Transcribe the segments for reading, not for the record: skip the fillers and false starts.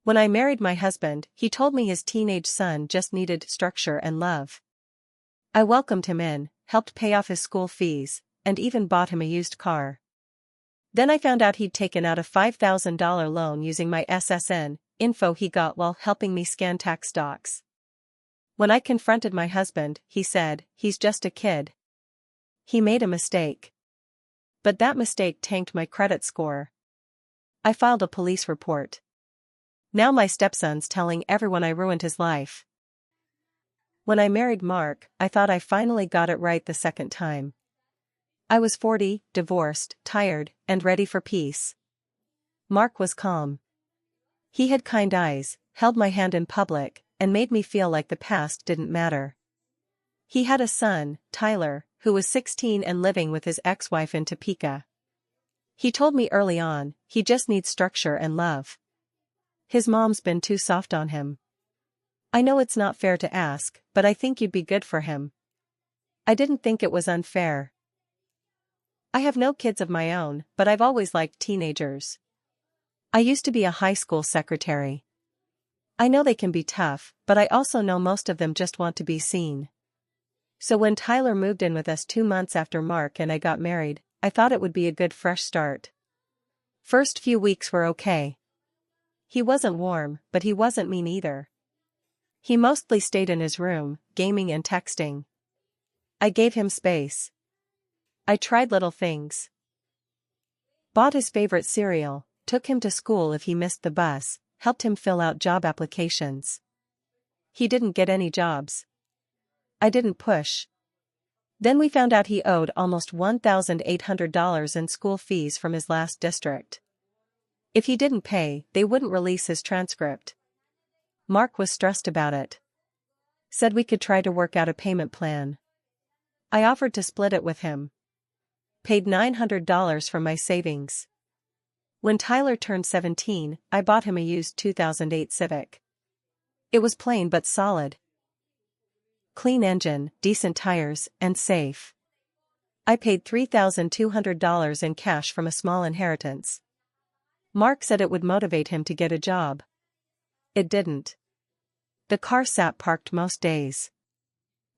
When I married my husband, he told me his teenage son just needed structure and love. I welcomed him in, helped pay off his school fees, and even bought him a used car. Then I found out he'd taken out a $5,000 loan using my SSN info he got while helping me scan tax docs. When I confronted my husband, he said, "He's just a kid. He made a mistake." But that mistake tanked my credit score. I filed a police report. Now my stepson's telling everyone I ruined his life. When I married Mark, I thought I finally got it right the second time. I was 40, divorced, tired, and ready for peace. Mark was calm. He had kind eyes, held my hand in public, and made me feel like the past didn't matter. He had a son, Tyler, who was 16 and living with his ex-wife in Topeka. He told me early on, he just needs structure and love. His mom's been too soft on him. I know it's not fair to ask, but I think you'd be good for him. I didn't think it was unfair. I have no kids of my own, but I've always liked teenagers. I used to be a high school secretary. I know they can be tough, but I also know most of them just want to be seen. So when Tyler moved in with us 2 months after Mark and I got married, I thought it would be a good fresh start. First few weeks were okay. He wasn't warm, but he wasn't mean either. He mostly stayed in his room, gaming and texting. I gave him space. I tried little things. Bought his favorite cereal, took him to school if he missed the bus, helped him fill out job applications. He didn't get any jobs. I didn't push. Then we found out he owed almost $1,800 in school fees from his last district. If he didn't pay, they wouldn't release his transcript. Mark was stressed about it. Said we could try to work out a payment plan. I offered to split it with him. Paid $900 from my savings. When Tyler turned 17, I bought him a used 2008 Civic. It was plain but solid. Clean engine, decent tires, and safe. I paid $3,200 in cash from a small inheritance. Mark said it would motivate him to get a job. It didn't. The car sat parked most days.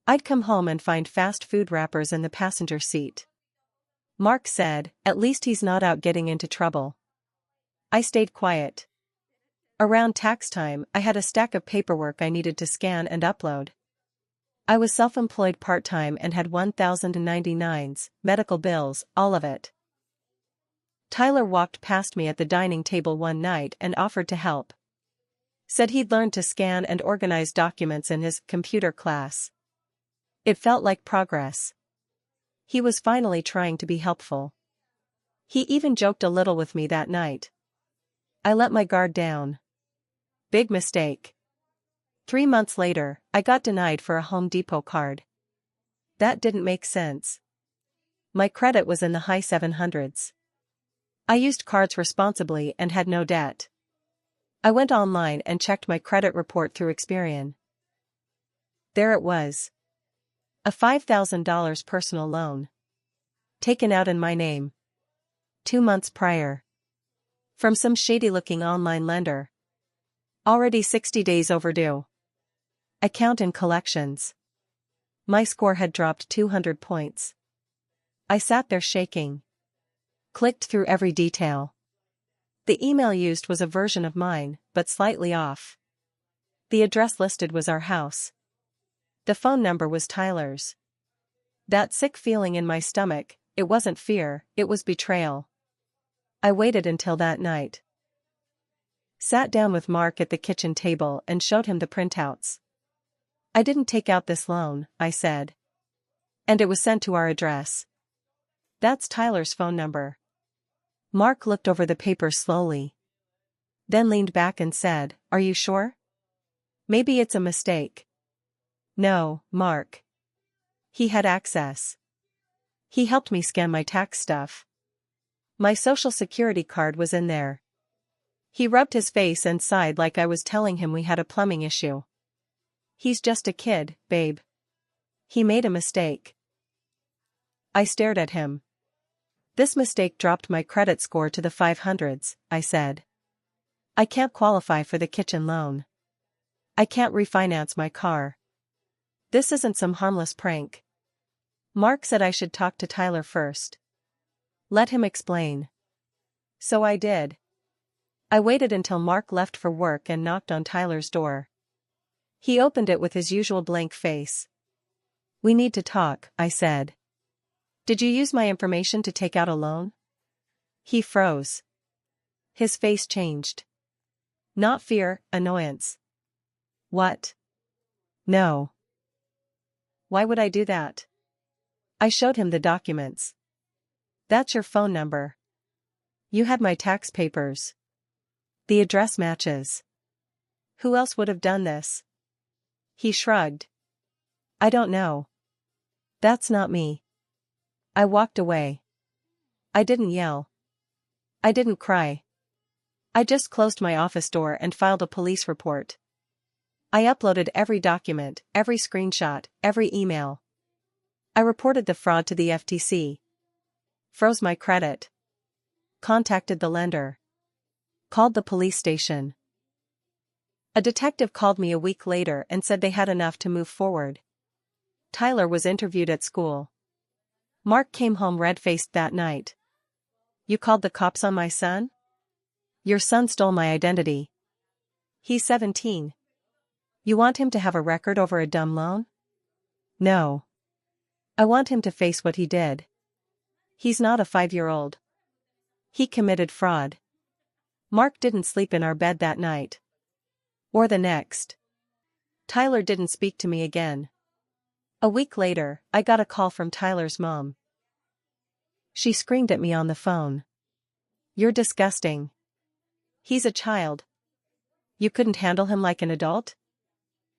I'd come home and find fast food wrappers in the passenger seat. Mark said, "At least he's not out getting into trouble." I stayed quiet. Around tax time, I had a stack of paperwork I needed to scan and upload. I was self-employed part-time and had 1,099s, medical bills, all of it. Tyler walked past me at the dining table one night and offered to help. Said he'd learned to scan and organize documents in his computer class. It felt like progress. He was finally trying to be helpful. He even joked a little with me that night. I let my guard down. Big mistake. 3 months later, I got denied for a Home Depot card. That didn't make sense. My credit was in the high 700s. I used cards responsibly and had no debt. I went online and checked my credit report through Experian. There it was. A $5,000 personal loan. Taken out in my name. 2 months prior. From some shady-looking online lender. Already 60 days overdue. Account in collections. My score had dropped 200 points. I sat there shaking. Clicked through every detail. The email used was a version of mine, but slightly off. The address listed was our house. The phone number was Tyler's. That sick feeling in my stomach, it wasn't fear, it was betrayal. I waited until that night. Sat down with Mark at the kitchen table and showed him the printouts. "I didn't take out this loan," I said. "And it was sent to our address. That's Tyler's phone number." Mark looked over the papers slowly. Then leaned back and said, "Are you sure? Maybe it's a mistake." "No, Mark. He had access. He helped me scan my tax stuff. My social security card was in there." He rubbed his face and sighed like I was telling him we had a plumbing issue. "He's just a kid, babe. He made a mistake." I stared at him. "This mistake dropped my credit score to the 500s, I said. I can't qualify for the kitchen loan. I can't refinance my car. This isn't some harmless prank. Mark said I should talk to Tyler first. Let him explain. So I did. I waited until Mark left for work and knocked on Tyler's door. He opened it with his usual blank face. We need to talk, I said. Did you use my information to take out a loan? He froze. His face changed. Not fear, annoyance. What? No. Why would I do that? I showed him the documents. That's your phone number. You had my tax papers. The address matches. Who else would have done this? He shrugged. I don't know. That's not me. I walked away. I didn't yell. I didn't cry. I just closed my office door and filed a police report. I uploaded every document, every screenshot, every email. I reported the fraud to the FTC. Froze my credit. Contacted the lender. Called the police station. A detective called me a week later and said they had enough to move forward. Tyler was interviewed at school. Mark came home red-faced that night. You called the cops on my son? Your son stole my identity. He's 17. You want him to have a record over a dumb loan? No. I want him to face what he did. He's not a 5-year-old. He committed fraud. Mark didn't sleep in our bed that night. Or the next. Tyler didn't speak to me again. A week later, I got a call from Tyler's mom. She screamed at me on the phone. You're disgusting. He's a child. You couldn't handle him like an adult?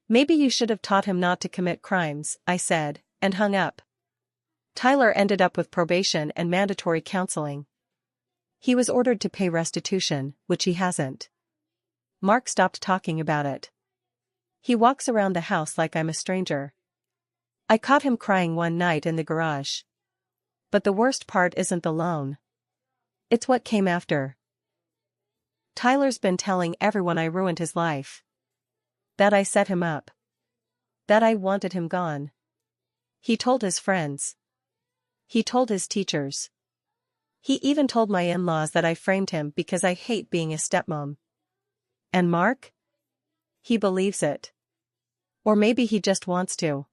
Maybe you should have taught him not to commit crimes, I said, and hung up. Tyler ended up with probation and mandatory counseling. He was ordered to pay restitution, which he hasn't. Mark stopped talking about it. He walks around the house like I'm a stranger. I caught him crying one night in the garage. But the worst part isn't the loan. It's what came after. Tyler's been telling everyone I ruined his life. That I set him up. That I wanted him gone. He told his friends. He told his teachers. He even told my in-laws that I framed him because I hate being a stepmom. And Mark? He believes it. Or maybe he just wants to.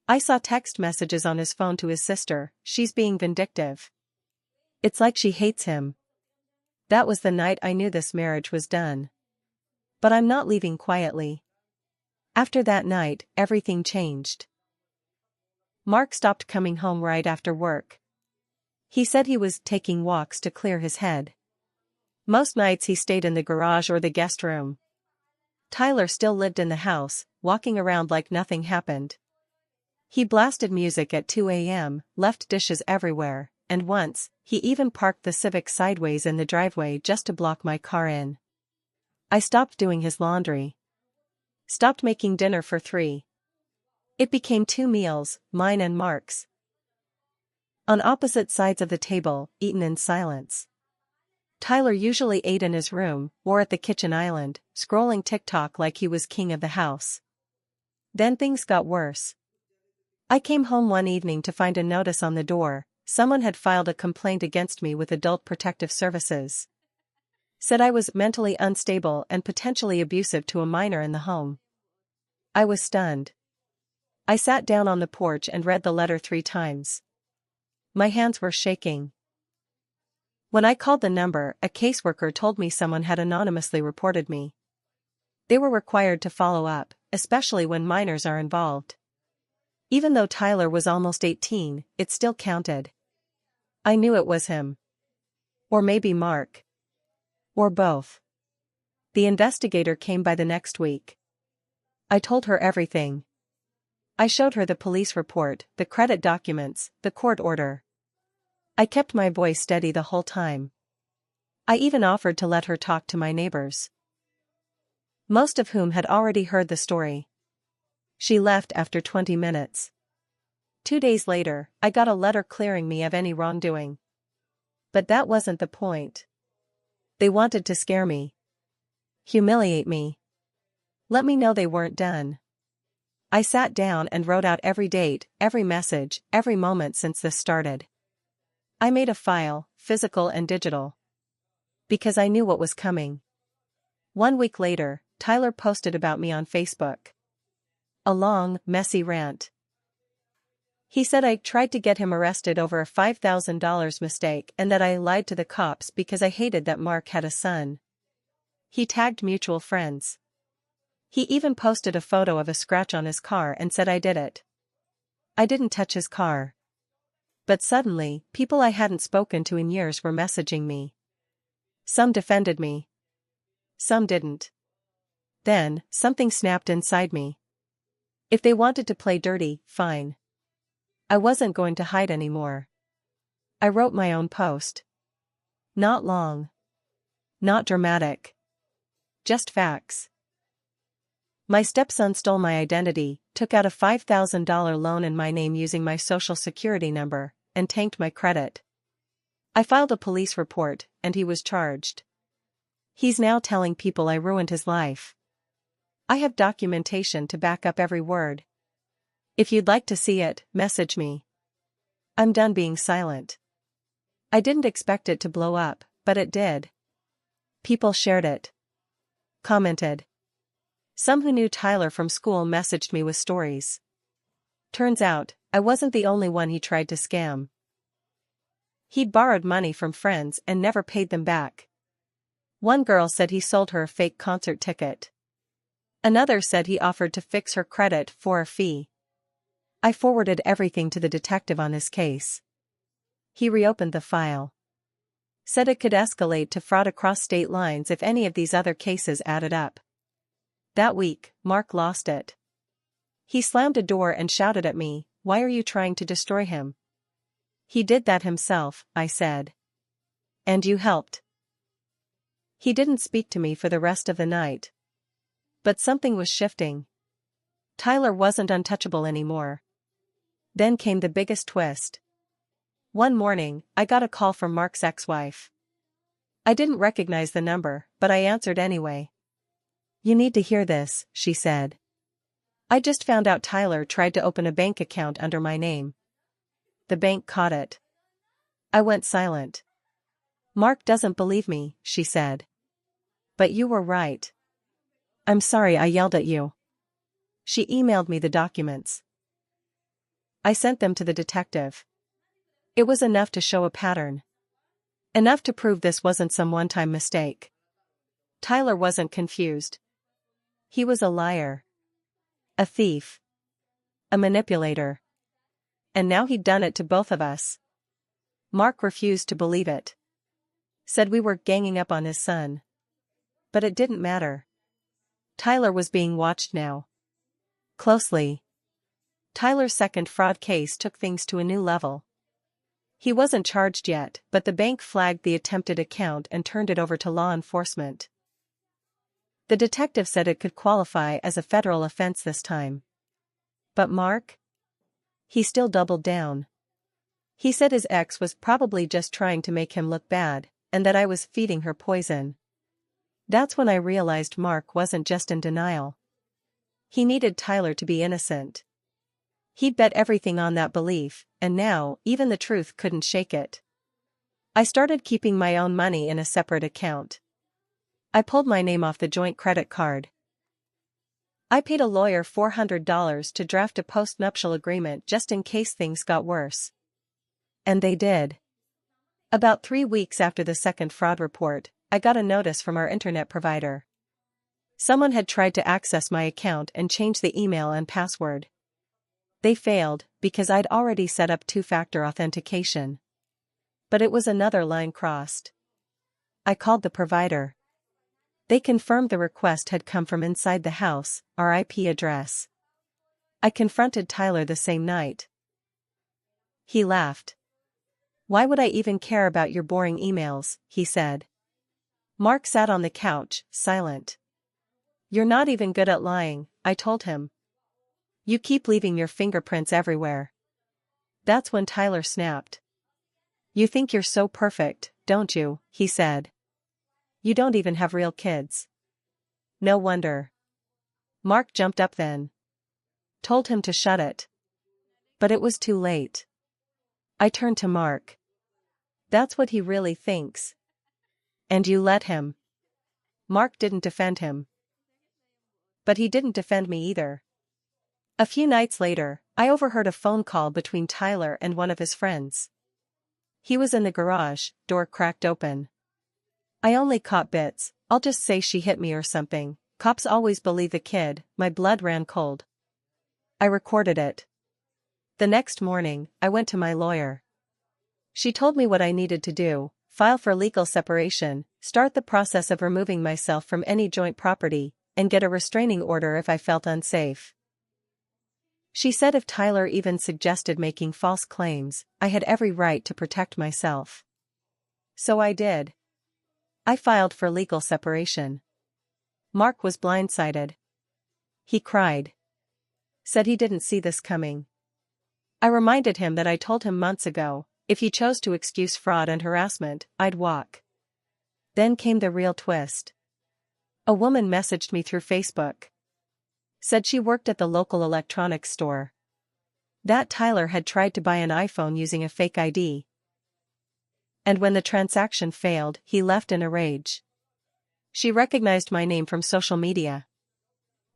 I saw text messages on his phone to his sister. She's being vindictive. It's like she hates him. That was the night I knew this marriage was done. But I'm not leaving quietly. After that night, everything changed. Mark stopped coming home right after work. He said he was taking walks to clear his head. Most nights he stayed in the garage or the guest room. Tyler still lived in the house, walking around like nothing happened. He blasted music at 2 a.m., left dishes everywhere, and once, he even parked the Civic sideways in the driveway just to block my car in. I stopped doing his laundry. Stopped making dinner for 3. It became 2 meals, mine and Mark's. On opposite sides of the table, eaten in silence. Tyler usually ate in his room, or at the kitchen island, scrolling TikTok like he was king of the house. Then things got worse. I came home one evening to find a notice on the door. Someone had filed a complaint against me with Adult Protective Services. Said I was mentally unstable and potentially abusive to a minor in the home. I was stunned. I sat down on the porch and read the letter 3 times. My hands were shaking. When I called the number, a caseworker told me someone had anonymously reported me. They were required to follow up, especially when minors are involved. Even though Tyler was almost 18, it still counted. I knew it was him. Or maybe Mark. Or both. The investigator came by the next week. I told her everything. I showed her the police report, the credit documents, the court order. I kept my voice steady the whole time. I even offered to let her talk to my neighbors, most of whom had already heard the story. She left after 20 minutes. 2 days later, I got a letter clearing me of any wrongdoing. But that wasn't the point. They wanted to scare me. Humiliate me. Let me know they weren't done. I sat down and wrote out every date, every message, every moment since this started. I made a file, physical and digital. Because I knew what was coming. 1 week later, Tyler posted about me on Facebook. A long, messy rant. He said I tried to get him arrested over a $5,000 mistake and that I lied to the cops because I hated that Mark had a son. He tagged mutual friends. He even posted a photo of a scratch on his car and said I did it. I didn't touch his car. But suddenly, people I hadn't spoken to in years were messaging me. Some defended me. Some didn't. Then, something snapped inside me. If they wanted to play dirty, fine. I wasn't going to hide anymore. I wrote my own post. Not long. Not dramatic. Just facts. My stepson stole my identity, took out a $5,000 loan in my name using my social security number, and tanked my credit. I filed a police report, and he was charged. He's now telling people I ruined his life. I have documentation to back up every word. If you'd like to see it, message me. I'm done being silent. I didn't expect it to blow up, but it did. People shared it. Commented. Some who knew Tyler from school messaged me with stories. Turns out, I wasn't the only one he tried to scam. He'd borrowed money from friends and never paid them back. One girl said he sold her a fake concert ticket. Another said he offered to fix her credit for a fee. I forwarded everything to the detective on his case. He reopened the file. Said it could escalate to fraud across state lines if any of these other cases added up. That week, Mark lost it. He slammed a door and shouted at me, "Why are you trying to destroy him?" He did that himself, I said. And you helped. He didn't speak to me for the rest of the night. But something was shifting. Tyler wasn't untouchable anymore. Then came the biggest twist. One morning, I got a call from Mark's ex-wife. I didn't recognize the number, but I answered anyway. "You need to hear this," she said. "I just found out Tyler tried to open a bank account under my name. The bank caught it." I went silent. "Mark doesn't believe me," she said. "But you were right. I'm sorry I yelled at you." She emailed me the documents. I sent them to the detective. It was enough to show a pattern. Enough to prove this wasn't some one-time mistake. Tyler wasn't confused. He was a liar. A thief. A manipulator. And now he'd done it to both of us. Mark refused to believe it. Said we were ganging up on his son. But it didn't matter. Tyler was being watched now. Closely. Tyler's second fraud case took things to a new level. He wasn't charged yet, but the bank flagged the attempted account and turned it over to law enforcement. The detective said it could qualify as a federal offense this time. But Mark? He still doubled down. He said his ex was probably just trying to make him look bad, and that I was feeding her poison. That's when I realized Mark wasn't just in denial. He needed Tyler to be innocent. He'd bet everything on that belief, and now, even the truth couldn't shake it. I started keeping my own money in a separate account. I pulled my name off the joint credit card. I paid a lawyer $400 to draft a post-nuptial agreement just in case things got worse. And they did. About 3 weeks after the second fraud report, I got a notice from our internet provider. Someone had tried to access my account and change the email and password. They failed, because I'd already set up two-factor authentication. But it was another line crossed. I called the provider. They confirmed the request had come from inside the house, our IP address. I confronted Tyler the same night. He laughed. "Why would I even care about your boring emails?" he said. Mark sat on the couch, silent. "You're not even good at lying," I told him. "You keep leaving your fingerprints everywhere." That's when Tyler snapped. "You think you're so perfect, don't you?" he said. "You don't even have real kids." No wonder. Mark jumped up then. Told him to shut it. But it was too late. I turned to Mark. That's what he really thinks. And you let him. Mark didn't defend him. But he didn't defend me either. A few nights later, I overheard a phone call between Tyler and one of his friends. He was in the garage, door cracked open. I only caught bits, I'll just say she hit me or something. Cops always believe the kid, my blood ran cold. I recorded it. The next morning, I went to my lawyer. She told me what I needed to do: file for legal separation, start the process of removing myself from any joint property, and get a restraining order if I felt unsafe. She said if Tyler even suggested making false claims, I had every right to protect myself. So I did. I filed for legal separation. Mark was blindsided. He cried. Said he didn't see this coming. I reminded him that I told him months ago, if he chose to excuse fraud and harassment, I'd walk. Then came the real twist. A woman messaged me through Facebook. Said she worked at the local electronics store. That Tyler had tried to buy an iPhone using a fake ID. And when the transaction failed, he left in a rage. She recognized my name from social media.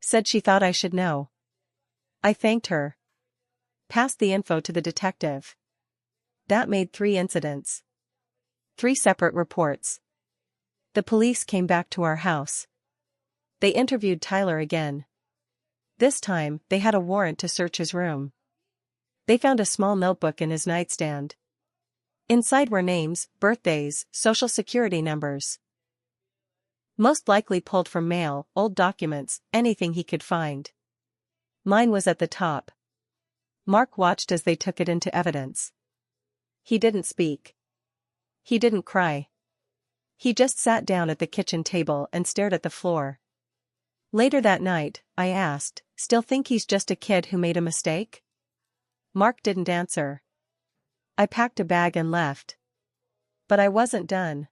Said she thought I should know. I thanked her. Passed the info to the detective. That made 3 incidents. 3 separate reports. The police came back to our house. They interviewed Tyler again. This time, they had a warrant to search his room. They found a small notebook in his nightstand. Inside were names, birthdays, social security numbers. Most likely pulled from mail, old documents, anything he could find. Mine was at the top. Mark watched as they took it into evidence. He didn't speak. He didn't cry. He just sat down at the kitchen table and stared at the floor. Later that night, I asked, "Still think he's just a kid who made a mistake?" Mark didn't answer. I packed a bag and left. But I wasn't done.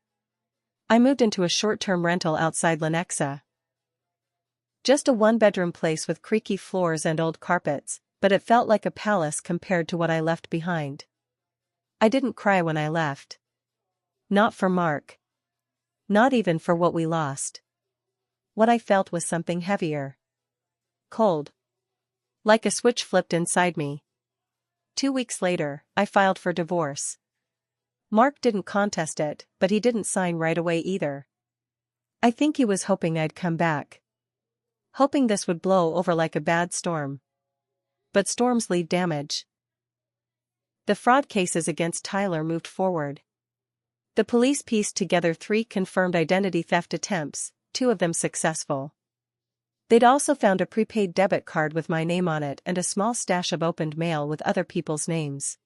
I moved into a short-term rental outside Lenexa. Just a 1-bedroom place with creaky floors and old carpets, but it felt like a palace compared to what I left behind. I didn't cry when I left. Not for Mark. Not even for what we lost. What I felt was something heavier. Cold. Like a switch flipped inside me. 2 weeks later, I filed for divorce. Mark didn't contest it, but he didn't sign right away either. I think he was hoping I'd come back. Hoping this would blow over like a bad storm. But storms leave damage. The fraud cases against Tyler moved forward. The police pieced together 3 confirmed identity theft attempts, 2 of them successful. They'd also found a prepaid debit card with my name on it and a small stash of opened mail with other people's names.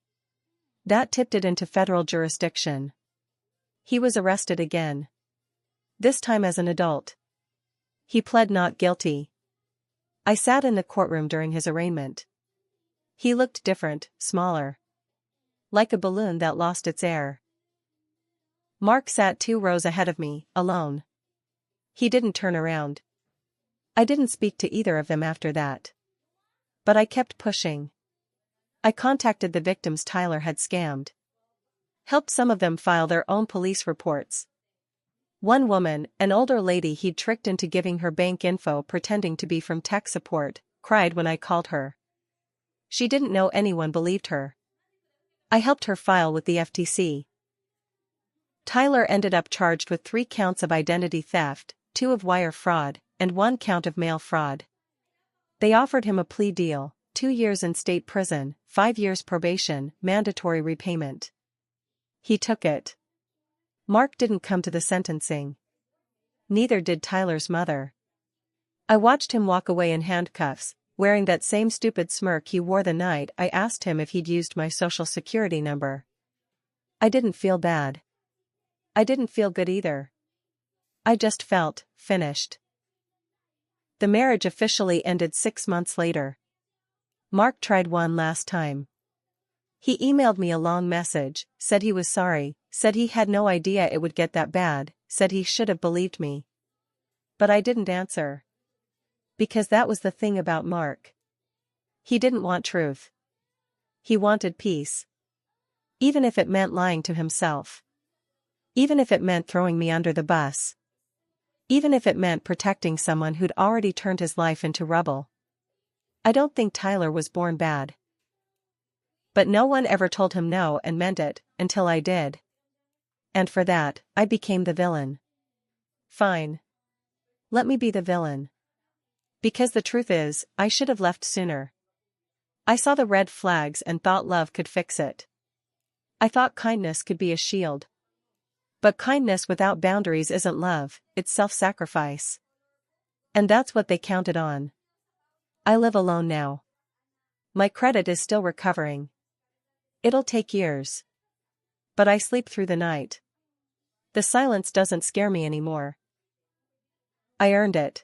That tipped it into federal jurisdiction. He was arrested again. This time as an adult. He pled not guilty. I sat in the courtroom during his arraignment. He looked different, smaller. Like a balloon that lost its air. Mark sat 2 rows ahead of me, alone. He didn't turn around. I didn't speak to either of them after that. But I kept pushing. I contacted the victims Tyler had scammed. Helped some of them file their own police reports. One woman, an older lady he'd tricked into giving her bank info pretending to be from tech support, cried when I called her. She didn't know anyone believed her. I helped her file with the FTC. Tyler ended up charged with 3 counts of identity theft, 2 of wire fraud, and 1 count of mail fraud. They offered him a plea deal: 2 years in state prison, 5 years probation, mandatory repayment. He took it. Mark didn't come to the sentencing. Neither did Tyler's mother. I watched him walk away in handcuffs, wearing that same stupid smirk he wore the night I asked him if he'd used my social security number. I didn't feel bad. I didn't feel good either. I just felt finished. The marriage officially ended 6 months later. Mark tried one last time. He emailed me a long message, said he was sorry, said he had no idea it would get that bad, said he should have believed me. But I didn't answer. Because that was the thing about Mark. He didn't want truth. He wanted peace. Even if it meant lying to himself. Even if it meant throwing me under the bus. Even if it meant protecting someone who'd already turned his life into rubble. I don't think Tyler was born bad. But no one ever told him no and meant it, until I did. And for that, I became the villain. Fine. Let me be the villain. Because the truth is, I should have left sooner. I saw the red flags and thought love could fix it. I thought kindness could be a shield. But kindness without boundaries isn't love, it's self-sacrifice. And that's what they counted on. I live alone now. My credit is still recovering. It'll take years. But I sleep through the night. The silence doesn't scare me anymore. I earned it.